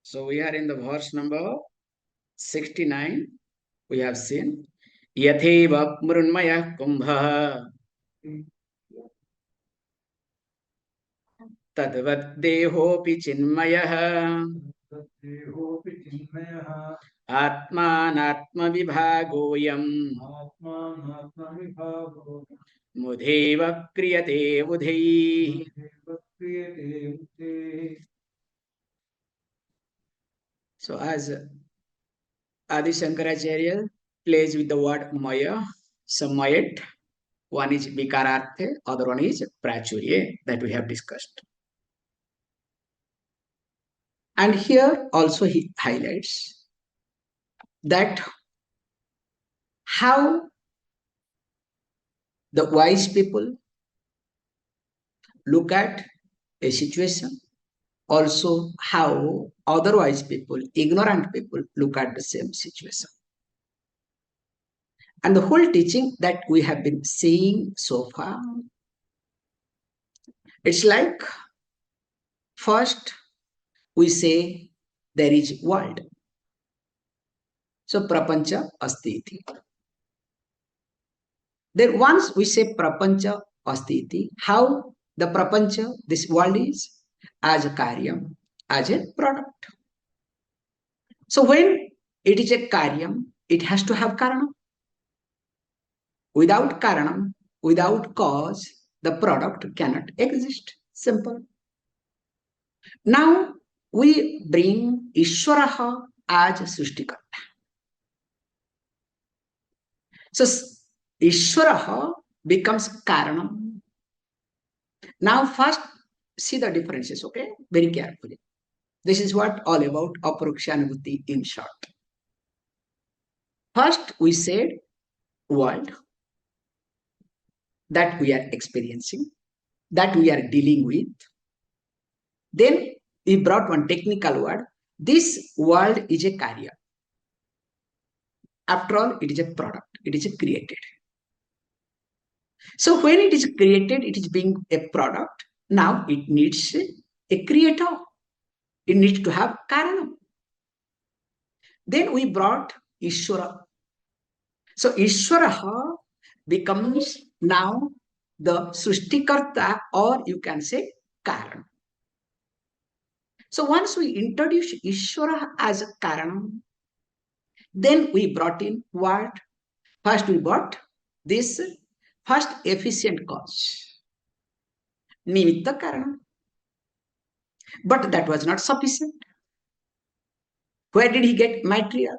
So we are in the verse number 69. We have seen Yatheva Mrunmaya Kumbha Tadvat Dehopi Chinmayah Atmanatma Vibhagoyam Mudheva Kriyate Udhi. So as Adi Shankaracharya plays with the word Maya, Samayat, one is Vikararthe, other one is Prachurye, that we have discussed. And here also he highlights that how the wise people look at a situation, also how otherwise people, ignorant people, look at the same situation. And the whole teaching that we have been seeing so far, it's like first we say there is world. So prapancha asti iti. Then once we say prapancha asti iti, how the prapancha, this world is, as a karyam, as a product. So when it is a karyam, it has to have karanam. Without karanam, without cause, the product cannot exist. Simple. Now we bring Ishwaraha as Srishtikarta. So Ishwaraha becomes karanam. Now first see the differences, okay? Very carefully. This is what all about Aparukshanubhuti in short. First we said world that we are experiencing, that we are dealing with. Then we brought one technical word. This world is a karya. After all, it is a product. It is created. So when it is created, it is being a product. Now it needs a creator. It needs to have karanam. Then we brought Ishwara. So Ishwaraha becomes now the Srishtikarta, or you can say Karanam. So once we introduce Ishwara as a Karanam, then we brought in what? First we brought this first efficient cause, Nimitta Karanam. But that was not sufficient. Where did he get material?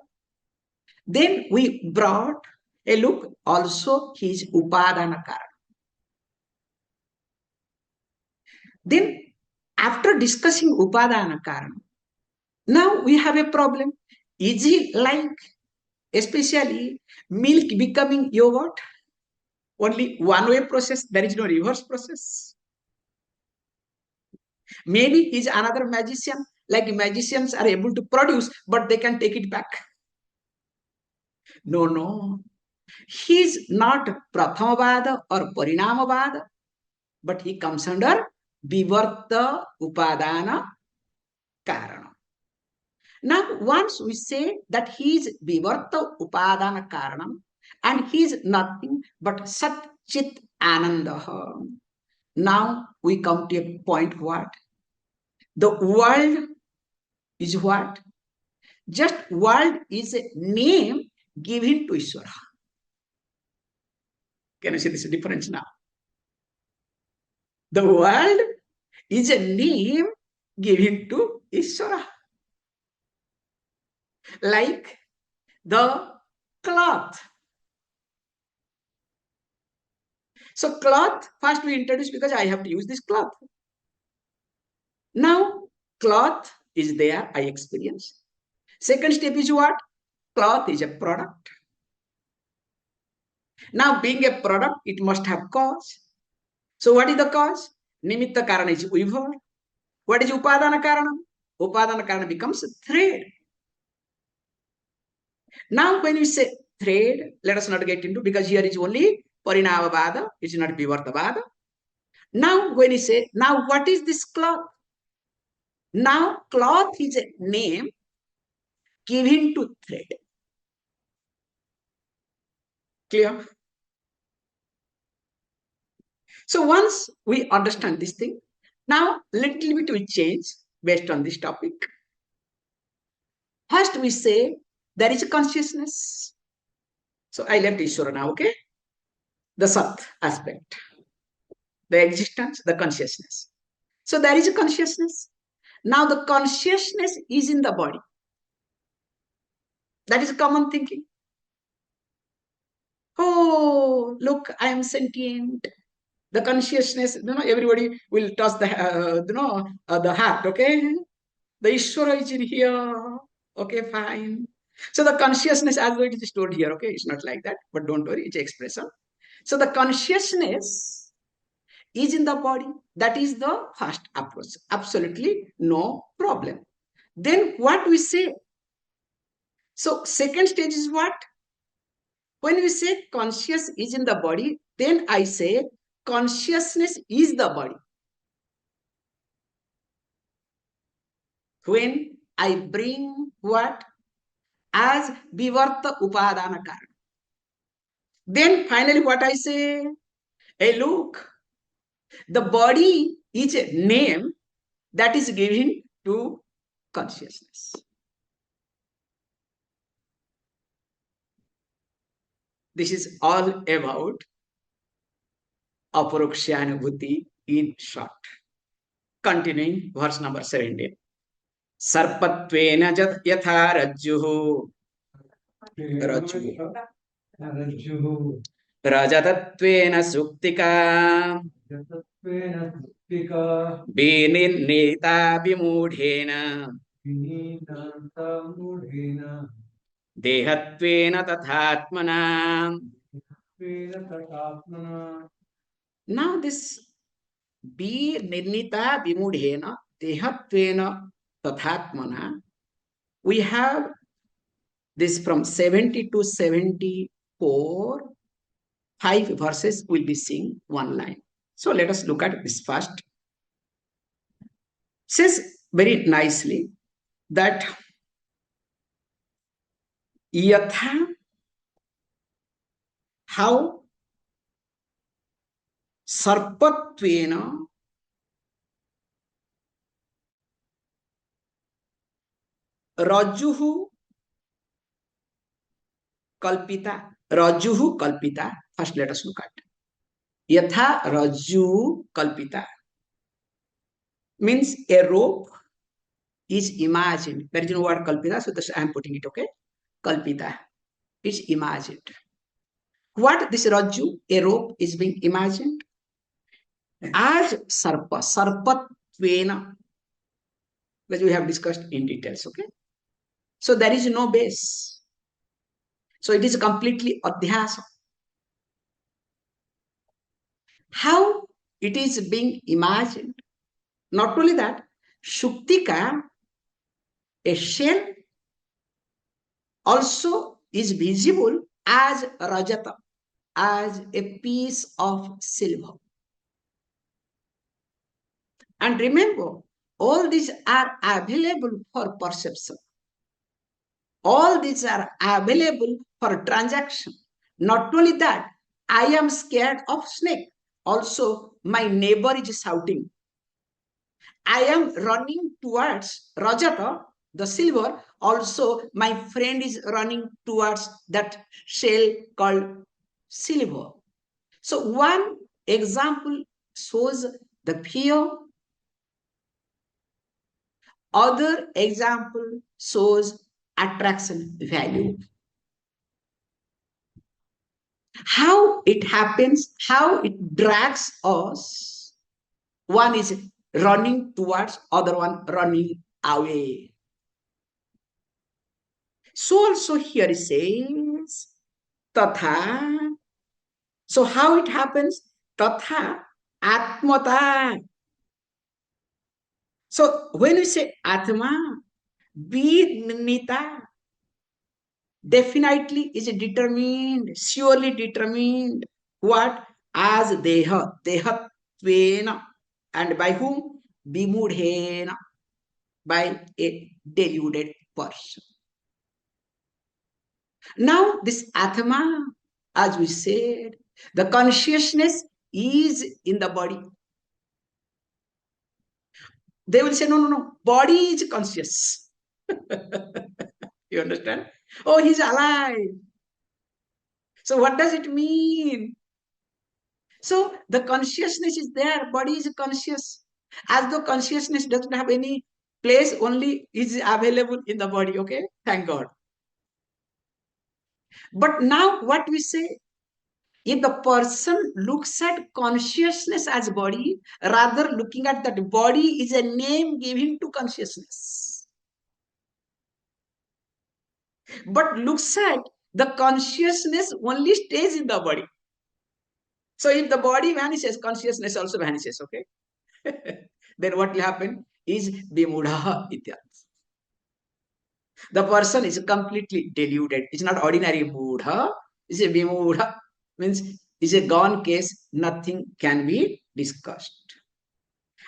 Then we brought a look also his Upadana Karanam. Then after discussing Upadana Karanam, now we have a problem. Is it like, especially milk becoming yogurt? Only one-way process, there is no reverse process. Maybe he's another magician, like magicians are able to produce, but they can take it back. No. He's not Prathamavada or Parinamavada, but he comes under Vivarta Upadana Karana. Now, once we say that he is Vivarta Upadana Karanam and he is nothing but Sat Chit Ananda. Now we come to a point what? The world is what? Just world is a name given to Ishvara. Can you see this difference now? The world is a name given to Ishvara. Like the cloth. So cloth, first we introduce because I have to use this cloth. Now cloth is there, I experience. Second step is what? Cloth is a product. Now being a product, it must have cause. So what is the cause? Nimitta Karana is weaver. What is Upadana Karana? Upadana Karana becomes thread. Now when you say thread, let us not get into, because here is only Parinavavada, it is not Vivartavada. Now when you say, now what is this cloth? Now, cloth is a name given to thread. Clear? So once we understand this thing, now little bit we change based on this topic. First we say there is a consciousness. So I left Ishvara now, okay? The Sat aspect, the existence, the consciousness. So there is a consciousness. Now the consciousness is in the body. That is common thinking. Oh, look, I am sentient. The consciousness, everybody will toss the, the heart, okay? The Ishvara is in here. Okay, fine. So the consciousness, as it is stored here, okay, it's not like that, but don't worry, it's expression. So the consciousness is in the body. That is the first approach. Absolutely no problem. Then what we say? So second stage is what? When we say conscious is in the body, then I say consciousness is the body. When I bring what? As vivarta upadana karana. Then finally what I say? Hey, look, the body is a name that is given to consciousness. This is all about aparokshanubhuti in short. Continuing verse number 17. Sarpatvena yatha rajjuhu rajatatvena suktika binita vimudhena dehatvena tathatmana. Now this be nirnita vimudhena dehatvena tathatmana, we have this from 70 to 74, 5 verses will be seeing one line. So let us look at this first. It says very nicely that yatha, how sarpatvena rajuhu kalpita. Rajuhu kalpita. First let us look at. Yatha raju kalpita means a rope is imagined. There is no word kalpita, so I am putting it, okay? Kalpita is imagined. What this raju, a rope, is being imagined? As sarpa, sarpatvena, which we have discussed in details, okay? So there is no base. So it is completely adhyasa. How it is being imagined? Not only that, shuktika, a shell, also is visible as rajata, as a piece of silver. And remember, all these are available for perception. All these are available for transaction. Not only that, I am scared of snake. Also, my neighbor is shouting. I am running towards Rajata, the silver. Also, my friend is running towards that shell called silver. So, one example shows the fear. Other example shows attraction value. How it happens, how it drags us. One is running towards, other one running away. So also here it says, tatha. So how it happens? Tatha atmata. So when we say atma, vidnita, definitely is determined, surely determined. What? As deha, dehatvena. And by whom? Vimudhena. by a deluded person. Now, this Atma, as we said, the consciousness is in the body. They will say, no, no, no, body is conscious. You understand? Oh, he's alive. So what does it mean? So the consciousness is there, body is conscious. As though consciousness doesn't have any place, only is available in the body, okay? Thank God. But now what we say, if the person looks at consciousness as body, rather looking at that body is a name given to consciousness. But looks at the consciousness only stays in the body. So if the body vanishes, consciousness also vanishes, okay? Then what will happen is vimudha ityarth. The person is completely deluded. It's not ordinary Buddha. It's a vimudha. Means it's a gone case. Nothing can be discussed.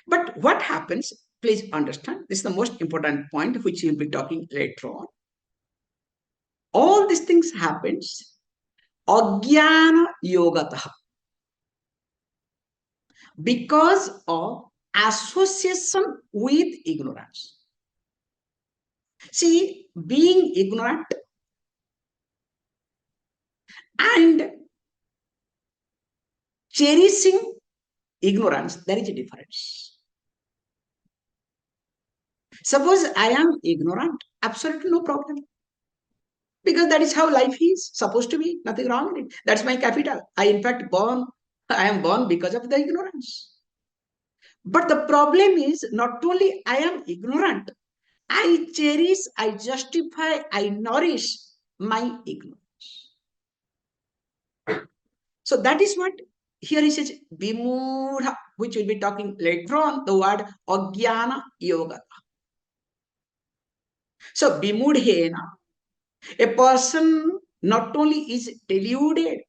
But what happens, please understand, this is the most important point which we'll be talking later on. All these things happens ajnana yogataha, because of association with ignorance. See, being ignorant and cherishing ignorance, there is a difference. Suppose I am ignorant, absolutely no problem. Because that is how life is supposed to be, nothing wrong with it. That's my capital. I am born because of the ignorance. But the problem is not only I am ignorant, I cherish, I justify, I nourish my ignorance. So that is what here he says, vimudha, which we'll be talking later on, the word ajnana yoga. So vimudhena, a person not only is deluded,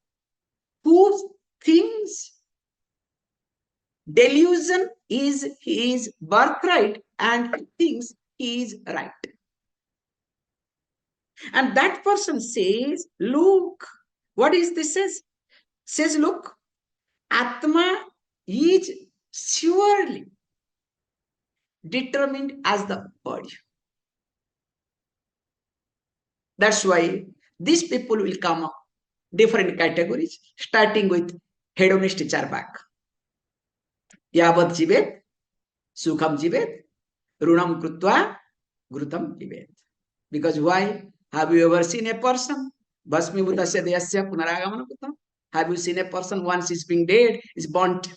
who thinks delusion is his birthright and thinks he is right. And that person says, look, what is this says? Says, look, Atma is surely determined as the body. That's why these people will come up different categories, starting with hedonist charbak. Yavat jivet, sukham jivet, runam krutva, grutam jivet. Because why? Have you ever seen a person? Basmi buddhasya deyasya punaragamana kutam. Have you seen a person once is being dead, is burnt?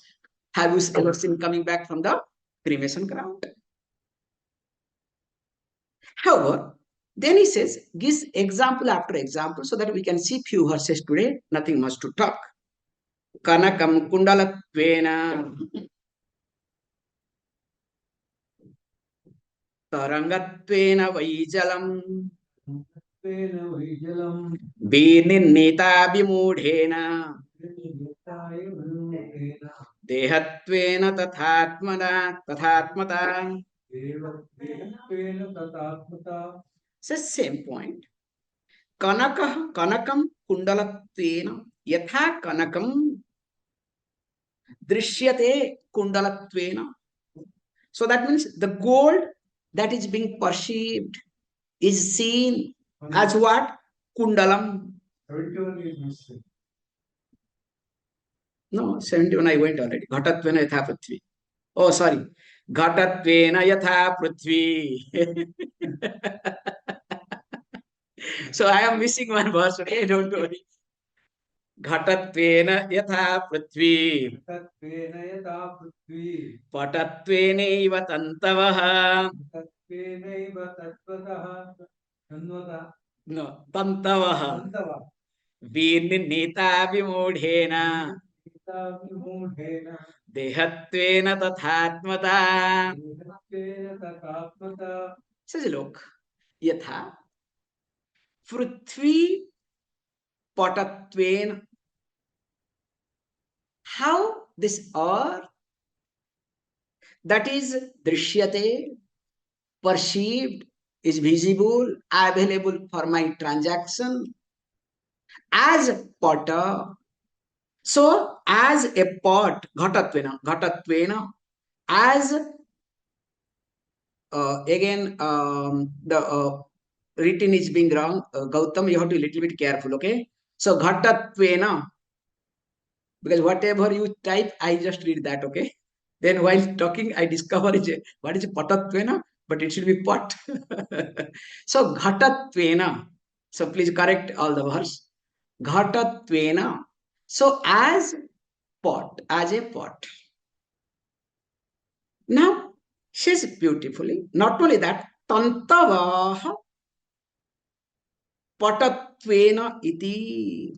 Have you ever seen coming back from the cremation ground? However, then he says, gives example after example so that we can see few verses today, nothing much to talk. Kanakam kundalatvena tarangatvena vaijalam vinita vimudhena dehatvena tathatmata. It's the same point. Kanakam kundalatvena yatha kanakam drishyate kundalatvena. So that means the gold that is being perceived is seen as what? Kundalam. 71 is missing. No, 71 I went already. Ghatatvena yatha prithvi. Oh, sorry. Ghatatvena yatha prithvi. So I am missing one verse, okay? Don't worry. Ghatatvena yatha prithvi. Patatvenaiva tantavaha. No, tantavaha. Vinita vimudhena. Dehatvena tathatmata. Says, look, yatha prithvi patatven. How this earth that is drishyate, perceived, is visible, available for my transaction as a potter. So, as a pot, ghatattvena, as again, the written is being wrong. Gautam, you have to be a little bit careful, okay? So, ghatattvena, because whatever you type, I just read that, okay? Then while talking, I discover what is patattvena, but it should be pot. So, ghatattvena. So, please correct all the words. Ghatattvena. So, as pot, as a pot. Now, says beautifully, not only that, tantavaha patattvena iti.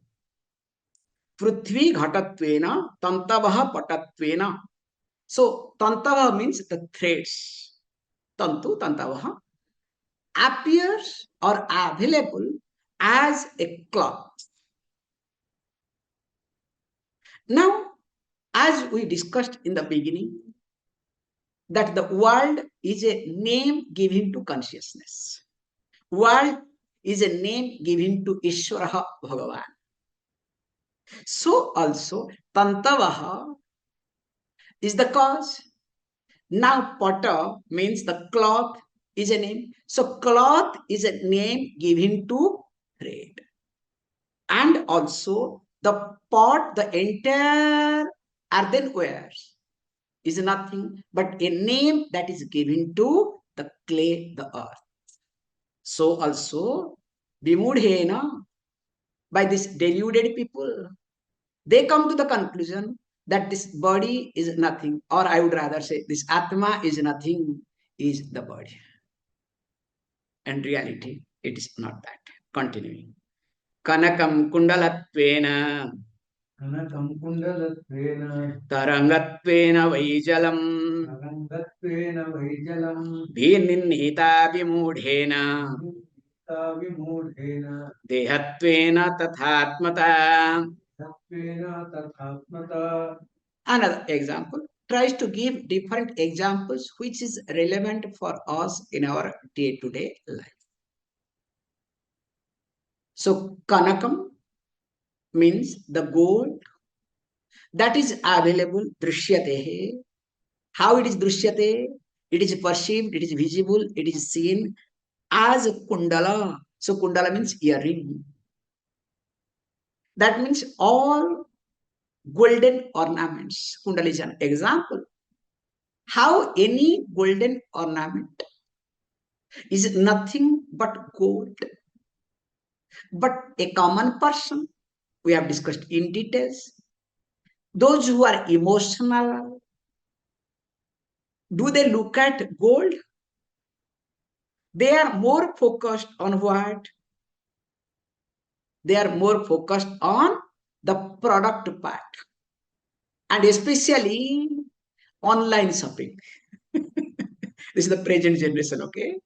Prithvi ghatattvena, tantavaha patattvena. So, tantavaha means the threads. Tantu, tantavaha, appears or available as a cloth. Now, as we discussed in the beginning, that the world is a name given to consciousness. World is a name given to Ishvara Bhagavan. So also Tantavaha is the cause. Now potter means the cloth is a name. So cloth is a name given to thread. And also the pot, the entire earthenware is nothing but a name that is given to the clay, the earth. So also Vimudhena, by this deluded people, they come to the conclusion that this body is nothing, or I would rather say this Atma is nothing, is the body. And reality, it is not that. Continuing. Kanakam kundalatvena tarangatvena vaijalam bhinnita vimudhena dehatvena tathatmata. Another example tries to give different examples which is relevant for us in our day-to-day life. So Kanakam means the gold that is available, drishyate. How it is drishyate? It is perceived, it is visible, it is seen as a kundala. So kundala means earring. That means all golden ornaments. Kundala is an example. How any golden ornament is nothing but gold. But a common person, we have discussed in details, those who are emotional, do they look at gold? They are more focused on what? They are more focused on the product part. And especially online shopping. This is the present generation, okay?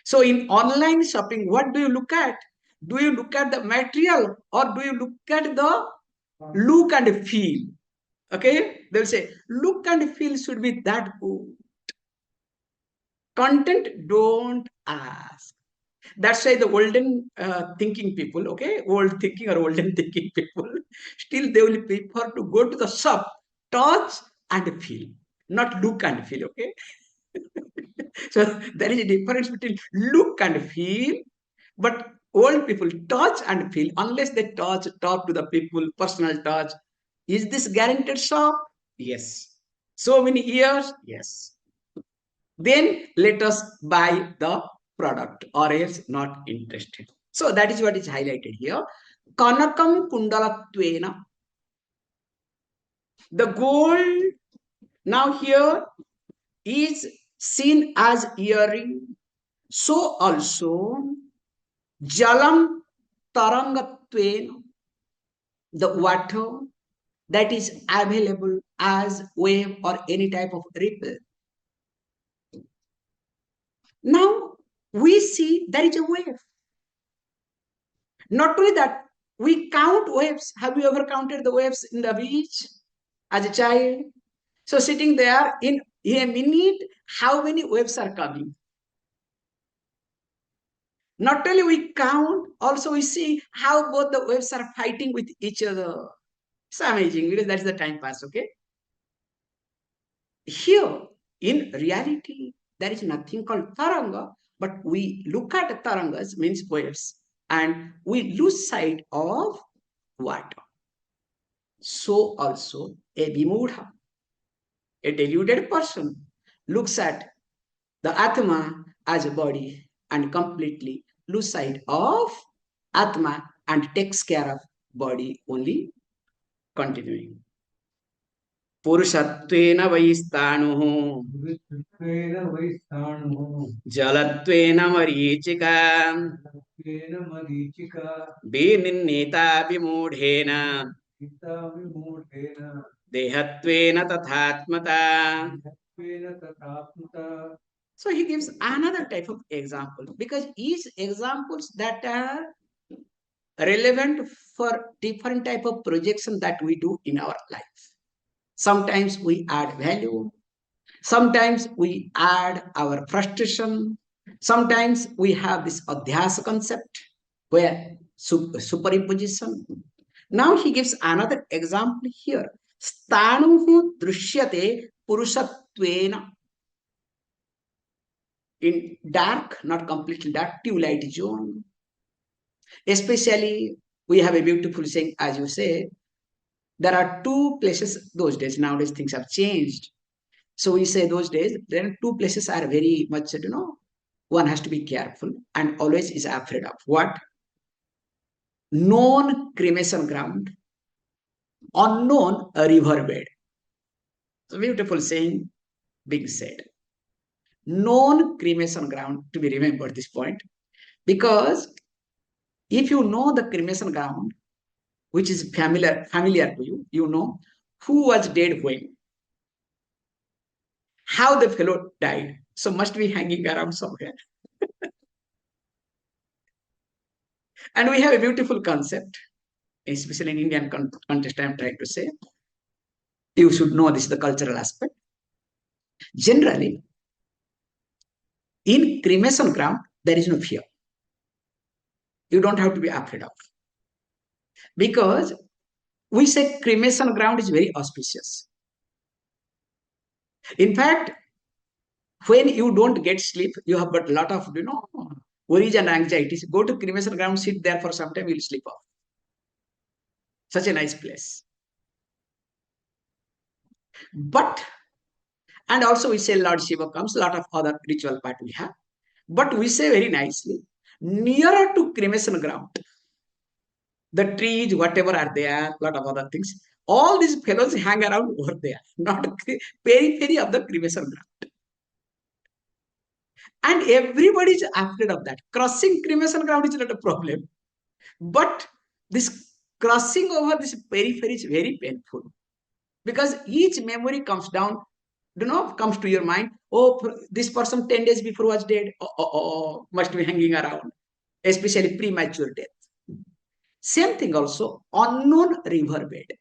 So in online shopping, what do you look at? Do you look at the material or do you look at the look and feel? Okay, they'll say look and feel should be that good. Content, don't ask. That's why the olden thinking people, okay, old thinking or olden thinking people, still they will prefer to go to the shop, touch and feel, not look and feel, okay? So there is a difference between look and feel, but old people touch and feel. Unless they touch, talk to the people, personal touch. Is this guaranteed shop? Yes. So many years? Yes. Then let us buy the product or else not interested. So that is what is highlighted here. Kanakam kundalatvena. The gold now here is seen as earring. So also jalam tarangatvena. The water that is available as wave or any type of ripple. Now we see there is a wave. Not only that, we count waves. Have you ever counted the waves in the beach as a child? So sitting there in a minute, how many waves are coming? Not only we count, also we see how both the waves are fighting with each other. It's amazing because that's the time pass, okay? Here, in reality, there is nothing called taranga, but we look at tarangas, means waves, and we lose sight of water. So also a vimudha, a deluded person, looks at the Atma as a body and completely lose sight of Atma and takes care of body only, continuing. पुरुषत्वेन वैस्ताणुः जलत्वेन मरीचिका विनिर्णीता विमूढेन देहत्वेन तथात्मता. So he gives another type of example because each examples that are relevant for different type of projection that we do in our life. Sometimes we add value. Sometimes we add our frustration. Sometimes we have this adhyasa concept where superimposition. Now he gives another example here. Stanuhu drishyate purushatvena. In dark, not completely dark, twilight zone. Especially, we have a beautiful saying, as you say, there are two places those days. Nowadays, things have changed. So we say those days, there are two places are very much, one has to be careful and always is afraid of. What? Known cremation ground, unknown riverbed. So beautiful saying being said. Known cremation ground, to be remembered this point, because if you know the cremation ground, which is familiar to you, you know who was dead when, how the fellow died. So must be hanging around somewhere. And we have a beautiful concept, especially in Indian context, I'm trying to say. You should know this is the cultural aspect. Generally, in cremation ground, there is no fear. You don't have to be afraid of. Because we say cremation ground is very auspicious. In fact, when you don't get sleep, you have got a lot of, worries and anxieties. Go to cremation ground, sit there for some time, you'll sleep off. Such a nice place. But, and also we say Lord Shiva comes, a lot of other ritual part we have. But we say very nicely, nearer to cremation ground, the trees, whatever are there, a lot of other things, all these fellows hang around over there, not periphery of the cremation ground. And everybody is afraid of that. Crossing cremation ground is not a problem. But this crossing over this periphery is very painful. Because each memory comes down, comes to your mind. Oh, this person 10 days before was dead. Must be hanging around. Especially premature death. Same thing also, unknown riverbed.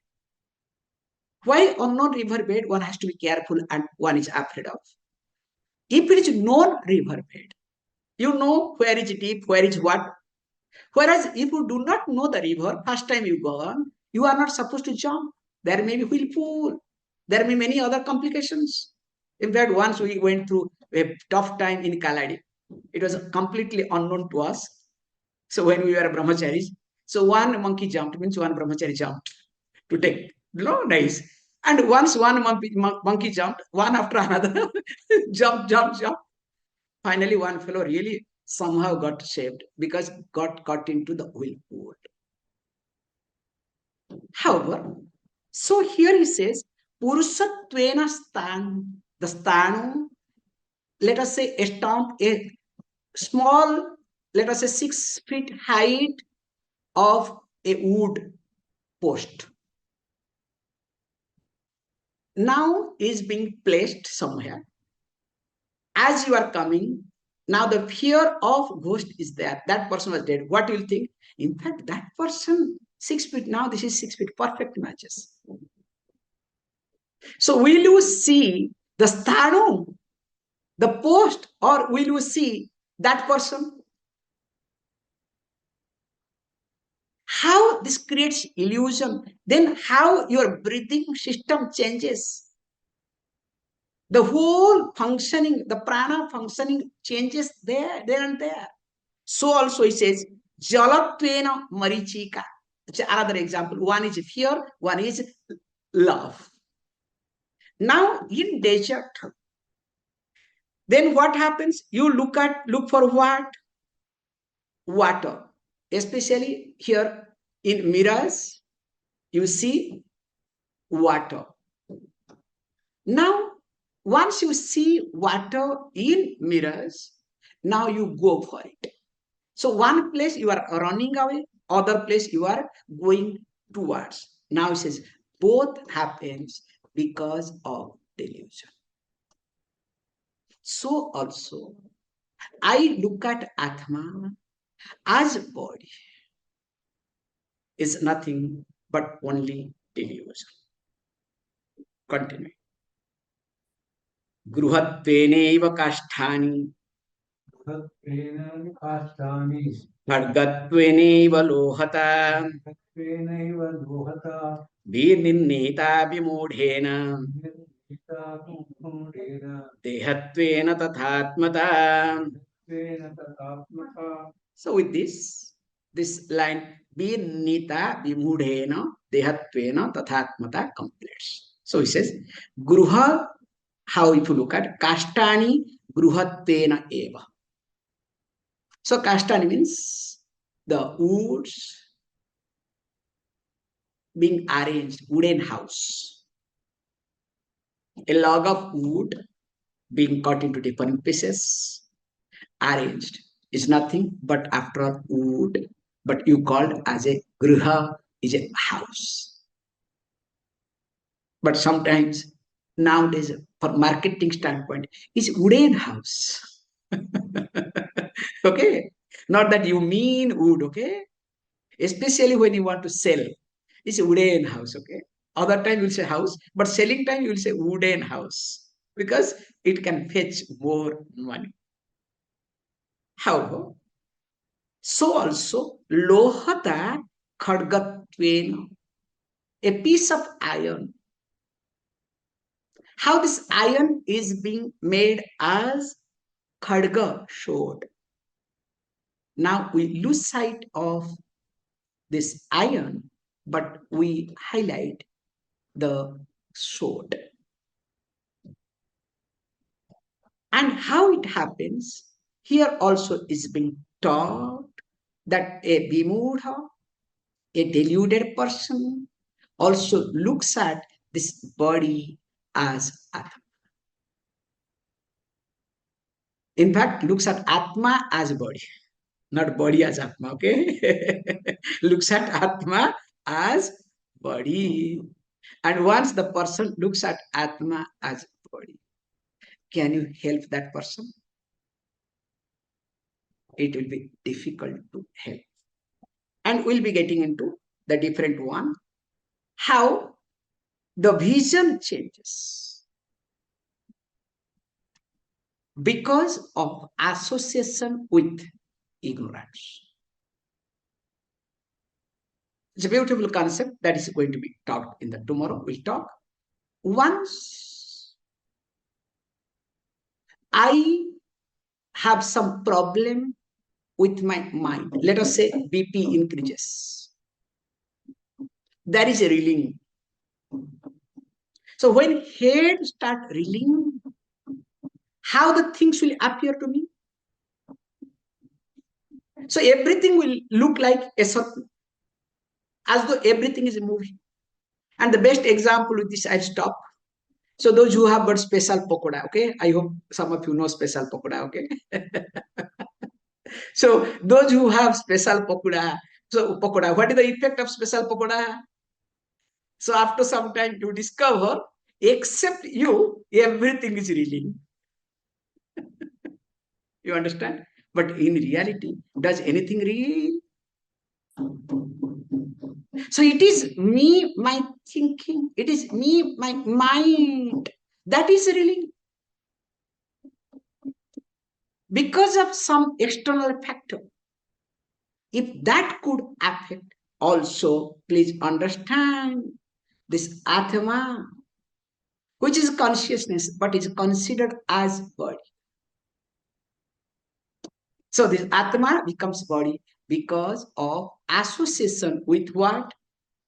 Why unknown riverbed? One has to be careful and one is afraid of. If it is known riverbed, you know where is deep, where is what. Whereas if you do not know the river, first time you go on, you are not supposed to jump. There may be whirlpool. There may be many other complications. In fact, once we went through a tough time in Kaladi. It was completely unknown to us. So when we were brahmacharis, so one monkey jumped, means one brahmachari jumped to take, nice. And once one monkey jumped, one after another, jump. Finally, one fellow really somehow got saved because got caught into the whirlpool. However, so here he says, Purushatvena stan, the stanu, let us say a stump, a small, let us say 6 feet height of a wood post. Now is being placed somewhere. As you are coming, now the fear of ghost is there. That person was dead. What will you think? In fact, that person, 6 feet, now this is 6 feet, perfect matches. So will you see the stanu, the post, or will you see that person? How this creates illusion, then how your breathing system changes. The whole functioning, the prana functioning changes there and there. So also he says, Jalatvena marichika. It's another example. One is fear, one is love. Now in desert, then what happens? You look for what? Water. Especially here in mirage, you see water. Now, once you see water in mirage, now you go for it. So one place you are running away, other place you are going towards. Now it says both happens because of delusion. So also, I look at Atma as body is nothing but only delusion. Continue. Gruhatveneva kashthani खड्गत्वेनैव Lohta विनिर्णीता विमूढेन देहत्वेन तथात्मता. So with this line, vinnita vimudhena dehatvena tathatmata completes. So he says, gruha, how if you look at kashtani gruhatvena eva. So kashtani means the woods being arranged, wooden house. A log of wood being cut into different pieces, arranged, is nothing but after all wood, but you called as a griha, is a house. But sometimes nowadays, for marketing standpoint, it's wooden house. Okay, not that you mean wood, okay, especially when you want to sell, it's a wooden house, okay. Other time you'll say house, but selling time you'll say wooden house because it can fetch more money. However, so also lohata khadgatvena, a piece of iron. How this iron is being made as khadga sword. Now we lose sight of this iron, but we highlight the sword. And how it happens, here also is being taught that a vimudha, a deluded person, also looks at this body as Atma. In fact, looks at Atma as body, not body as Atma, okay? Looks at Atma as body. And once the person looks at Atma as body, can you help that person? It will be difficult to help. And we'll be getting into the different one, how the vision changes because of association with ignorance. It's a beautiful concept that is going to be talked in the tomorrow. We'll talk. Once I have some problem with my mind, let us say BP increases. There is a reeling. So when head start reeling, how the things will appear to me? So everything will look like a circle, as though everything is moving. And the best example with this, I'll stop. So those who have got special pakoda, okay? I hope some of you know special pakoda, okay? So those who have special pakoda, so pakoda, what is the effect of special pakoda? So after some time you discover, except you, everything is reeling. You understand? But in reality, does anything reel? So it is me, my thinking, it is me, my mind, that is reeling. Because of some external factor. If that could affect, Also, please understand this Atma, which is consciousness, but is considered as body. So this Atma becomes body because of association with what?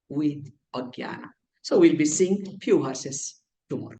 With Ajnana. So we'll be seeing few verses tomorrow.